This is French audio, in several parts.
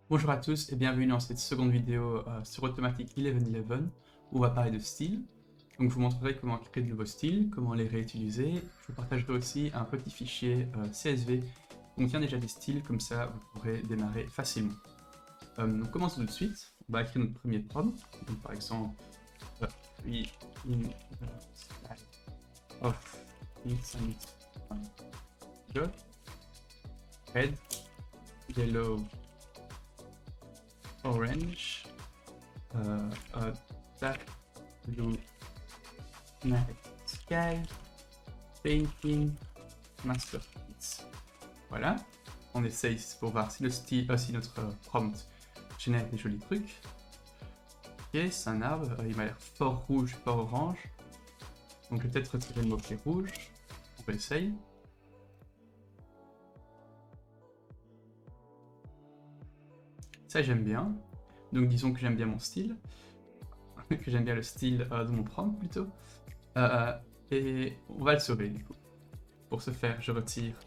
Bonjour à tous et bienvenue dans cette seconde vidéo sur Automatic 1111 où on va parler de style. Donc je vous montrerai comment créer de nouveaux styles, comment les réutiliser. Je vous partagerai aussi un petit fichier CSV qui contient déjà des styles, comme ça vous pourrez démarrer facilement. Donc commençons tout de suite. On va créer notre premier prompt. Donc par exemple, create in style of instant job, red, yellow, orange, dark blue, night sky, painting, masterpiece. Voilà. On essaye pour voir si le style, si notre prompt génère des jolis trucs. Ok, c'est un arbre. Il m'a l'air fort rouge, fort orange. Donc je vais peut-être retirer le mot-clé rouge. On essaye. Ça j'aime bien. Donc disons que j'aime bien mon style. Que j'aime bien le style de mon prompt plutôt. Et on va le sauver du coup. Pour ce faire, je retire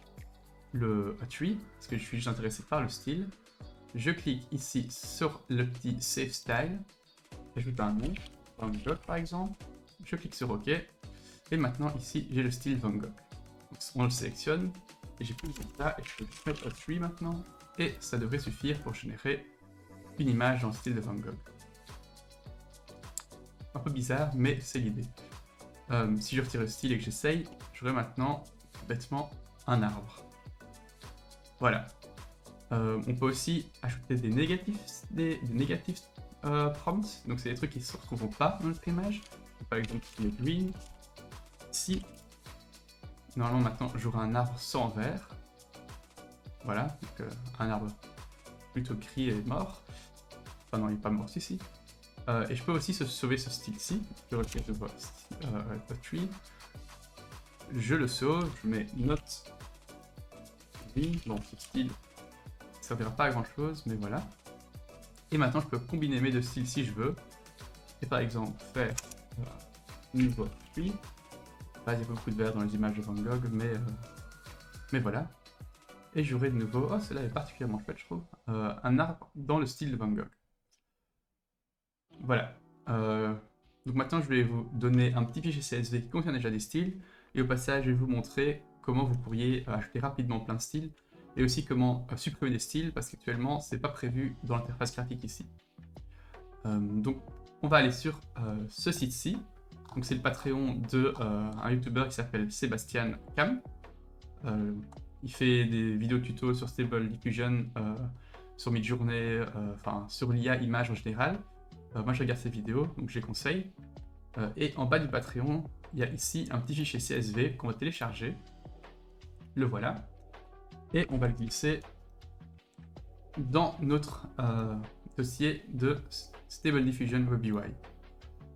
le tree, parce que je suis juste intéressé par le style. Je clique ici sur le petit Save Style. J'ajoute un nom, Van Gogh par exemple. Je clique sur OK. Et maintenant ici, j'ai le style Van Gogh. Donc, on le sélectionne. Et j'ai plus de ça. Et je peux juste mettre tree maintenant. Et ça devrait suffire pour générer une image dans le style de Van Gogh. Un peu bizarre, mais c'est l'idée. Si je retire le style et que j'essaye, j'aurai maintenant bêtement un arbre. Voilà. On peut aussi ajouter des négatifs prompts. Donc c'est des trucs qui ne se retrouveront pas dans notre image. Par exemple, le green. Ici, normalement maintenant j'aurai un arbre sans vert. Voilà, donc un arbre plutôt gris et mort. Enfin non, il n'est pas mort ici. Et je peux aussi sauver ce style-ci. Je retire de tree. Je le sauve, je mets note green. Bon, ce style ne servira pas à grand chose, mais voilà. Et maintenant, je peux combiner mes deux styles si je veux. Et par exemple, faire niveau tree. Là, il y a beaucoup de vert dans les images de Van Gogh, mais voilà. Et j'aurai de nouveau, oh, celle-là est particulièrement chouette, je trouve, un arbre dans le style de Van Gogh. Voilà. Donc maintenant, je vais vous donner un petit fichier CSV qui contient déjà des styles. Et au passage, je vais vous montrer comment vous pourriez ajouter rapidement plein de styles. Et aussi comment supprimer des styles, parce qu'actuellement, c'est pas prévu dans l'interface graphique ici. Donc, on va aller sur ce site-ci. Donc, c'est le Patreon de un YouTuber qui s'appelle Sébastien Cam. Il fait des vidéos tutos sur Stable Diffusion, sur Midjourney, enfin sur l'IA image en général. Moi, je regarde ses vidéos, donc je les conseille. Et en bas du Patreon, il y a ici un petit fichier CSV qu'on va télécharger. Le voilà. Et on va le glisser dans notre dossier de Stable Diffusion WebUI.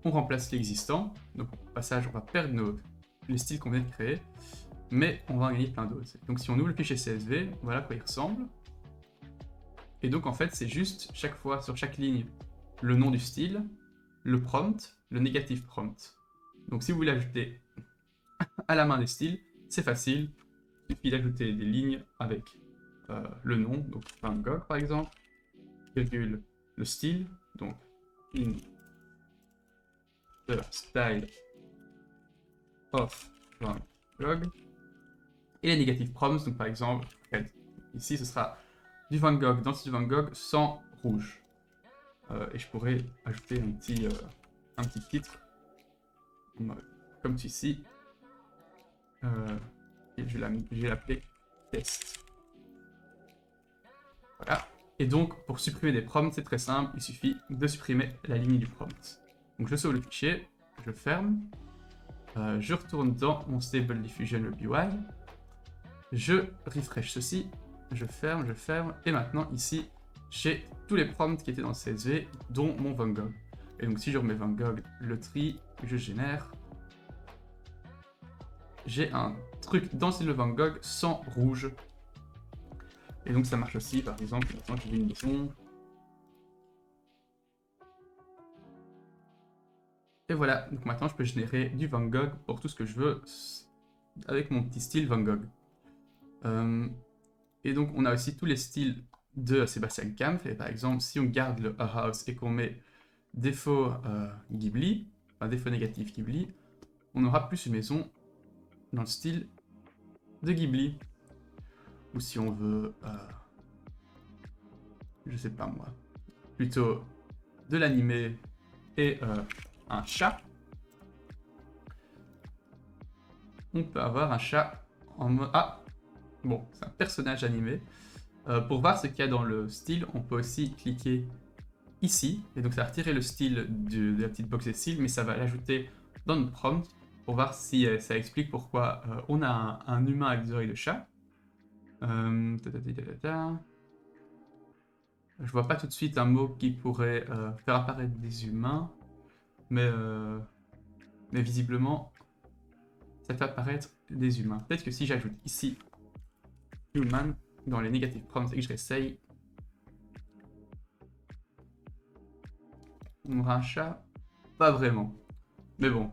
On remplace l'existant, donc au passage on va perdre les styles qu'on vient de créer, mais on va en gagner plein d'autres. Donc si on ouvre le fichier CSV, voilà à quoi il ressemble. Et donc en fait c'est juste chaque fois sur chaque ligne le nom du style, le prompt, le négatif prompt. Donc si vous voulez ajouter à la main des styles, c'est facile, il suffit d'ajouter des lignes avec le nom, donc Van Gogh par exemple, virgule le style, donc in the style of Van Gogh, et les négatifs prompts, donc par exemple, ici ce sera du Van Gogh dans le style Van Gogh sans rouge. Et je pourrais ajouter un petit titre, comme ceci, et je vais l'appeler test. Voilà. Et donc, pour supprimer des prompts, c'est très simple, il suffit de supprimer la ligne du prompt. Donc je sauve le fichier, je ferme, je retourne dans mon Stable Diffusion WebUI, je refresh ceci, je ferme, et maintenant ici, j'ai tous les prompts qui étaient dans le CSV, dont mon Van Gogh. Et donc si je remets Van Gogh, le tri, je génère, j'ai un truc dans le style de Van Gogh sans rouge. Et donc ça marche aussi, par exemple, maintenant j'ai une maison. Et voilà, donc maintenant je peux générer du Van Gogh pour tout ce que je veux avec mon petit style Van Gogh. Et donc on a aussi tous les styles de Sébastien Kampf. Et par exemple, si on garde le house et qu'on met défaut Ghibli, enfin défaut négatif Ghibli, on aura plus une maison dans le style de Ghibli. Ou si on veut, je sais pas moi, plutôt de l'animé et un chat, on peut avoir un chat en mode... Ah, bon, c'est un personnage animé. Pour voir ce qu'il y a dans le style, on peut aussi cliquer ici, et donc ça va retirer le style de la petite box de style, mais ça va l'ajouter dans notre prompt pour voir si ça explique pourquoi on a un humain avec des oreilles de chat. Je vois pas tout de suite un mot qui pourrait faire apparaître des humains, mais visiblement, ça fait apparaître des humains. Peut-être que si j'ajoute ici human dans les négatifs prompts et que je réessaye, on aura un chat. Pas vraiment. Mais bon,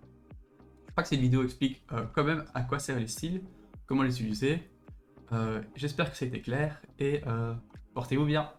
je crois que cette vidéo explique quand même à quoi servent les styles, comment les utiliser. J'espère que c'était clair et portez-vous bien.